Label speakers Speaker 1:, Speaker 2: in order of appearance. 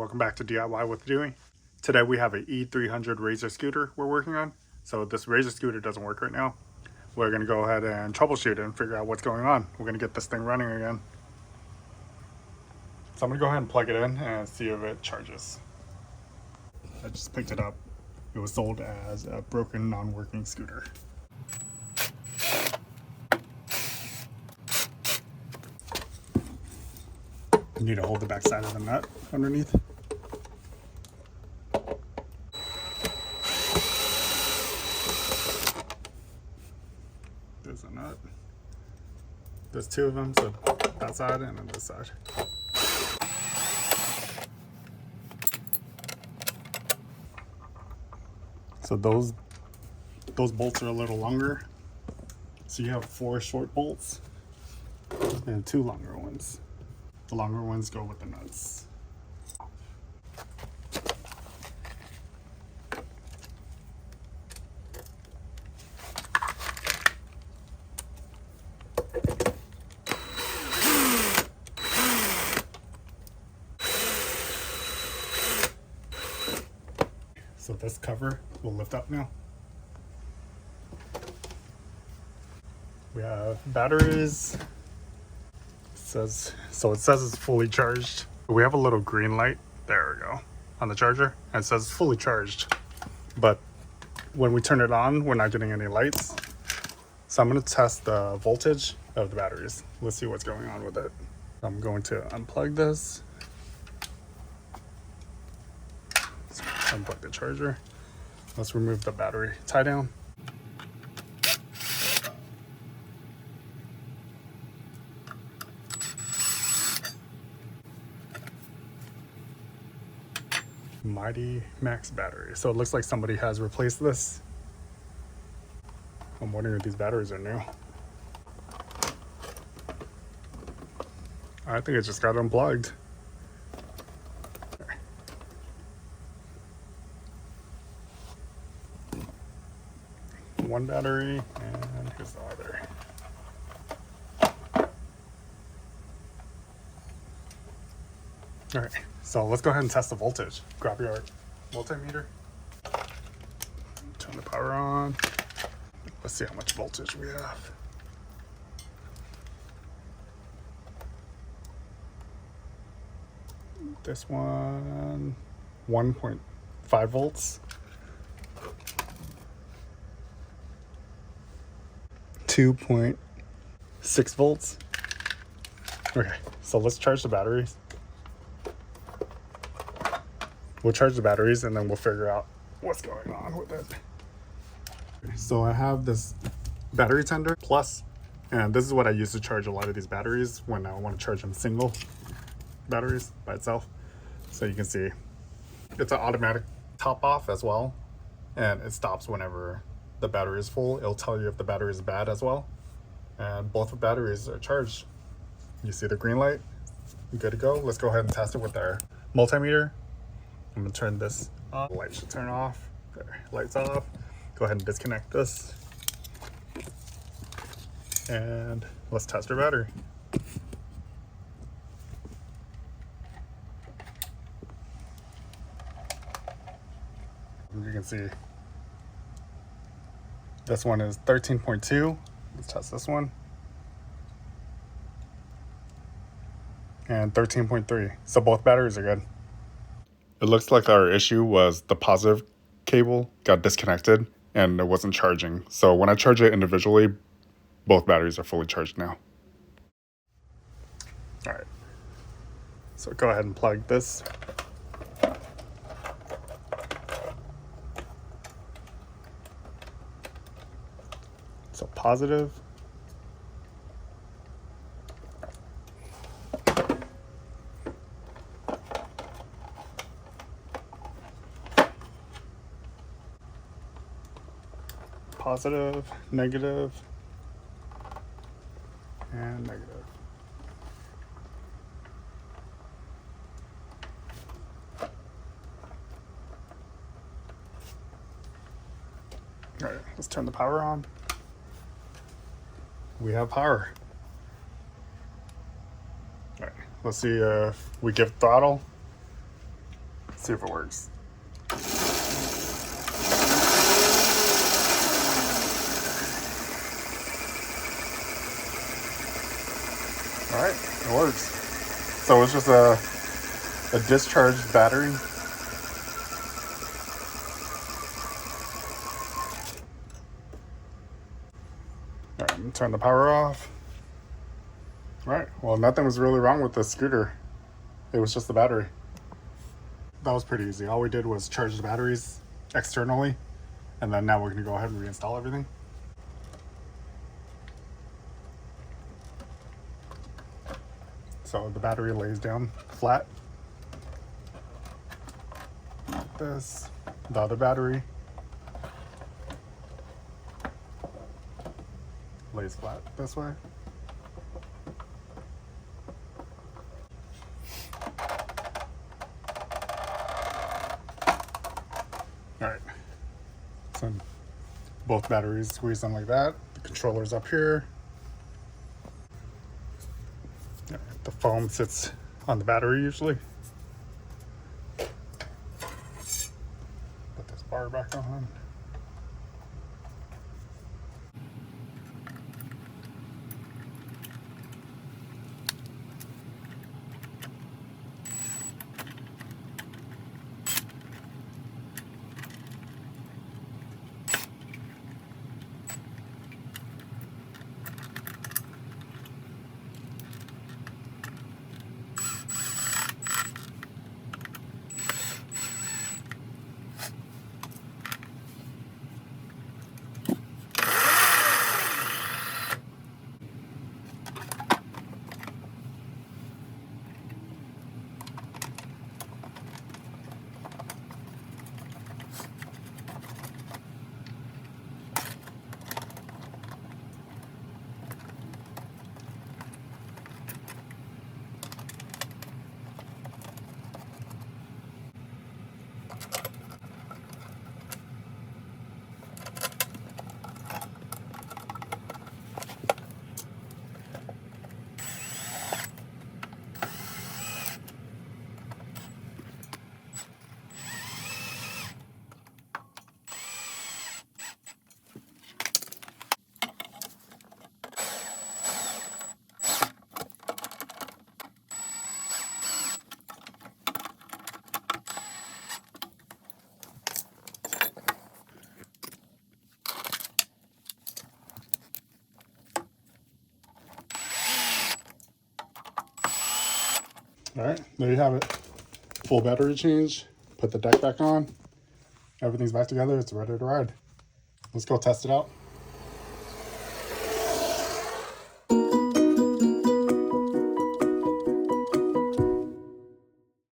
Speaker 1: welcome back to DIY with Dewey. Today we have an E300 Razor scooter we're working on. So this Razor scooter doesn't work right now. We're going to go ahead and troubleshoot it and figure out what's going on. We're going to get this thing running again. So I'm going to go ahead and plug it in and see if it charges. I just picked it up. It was sold as a broken, non-working scooter. You need to hold the back side of the nut underneath. There's a nut. There's two of them, so that side and then this side. So those bolts are a little longer. So you have 4 short bolts and 2 longer ones. The longer ones go with the nuts. So this cover will lift up now. We have batteries. It says it's fully charged. We have a little green light, there we go, on the charger, and it says fully charged. But when we turn it on, we're not getting any lights. So I'm gonna test the voltage of the batteries. Let's see what's going on with it. I'm going to unplug this. Let's unplug the charger. Let's remove the battery tie down. Mighty Max battery. So it looks like somebody has replaced this. I'm wondering if these batteries are new. I think it just got unplugged. One battery, and here's the other. All right, so let's go ahead and test the voltage. Grab your multimeter, turn the power on. Let's see how much voltage we have. This one, 1.5 volts. 2.6 volts. Okay, so let's charge the batteries. We'll charge the batteries and then we'll figure out what's going on with it. So I have this battery tender plus, and this is what I use to charge a lot of these batteries when I want to charge them single batteries by itself. So you can see it's an automatic top off as well, and it stops whenever the battery is full. It'll tell you if the battery is bad as well, and both the batteries are charged. You see the green light, good to go. Let's go ahead and test it with our multimeter. I'm gonna turn this on. The light should turn off. There, lights off. Go ahead and disconnect this. And let's test our battery. As you can see, this one is 13.2. Let's test this one. And 13.3. So both batteries are good. It looks like our issue was the positive cable got disconnected and it wasn't charging. So when I charge it individually, both batteries are fully charged now. All right, so go ahead and plug this. So positive. Positive, negative, and negative. All right, let's turn the power on. We have power. All right, let's see if we give throttle. See if it works. All right, it works. So it's just a discharged battery. All right, I'm gonna turn the power off. All right, well, nothing was really wrong with the scooter. It was just the battery. That was pretty easy. All we did was charge the batteries externally, and then now we're gonna go ahead and reinstall everything. So the battery lays down flat. Like this. The other battery lays flat this way. All right. So both batteries squeeze them like that. The controller's up here. All right, the foam sits on the battery usually. Put this bar back on. All right, there you have it. Full battery change. Put the deck back on. Everything's back together. It's ready to ride. Let's go test it out.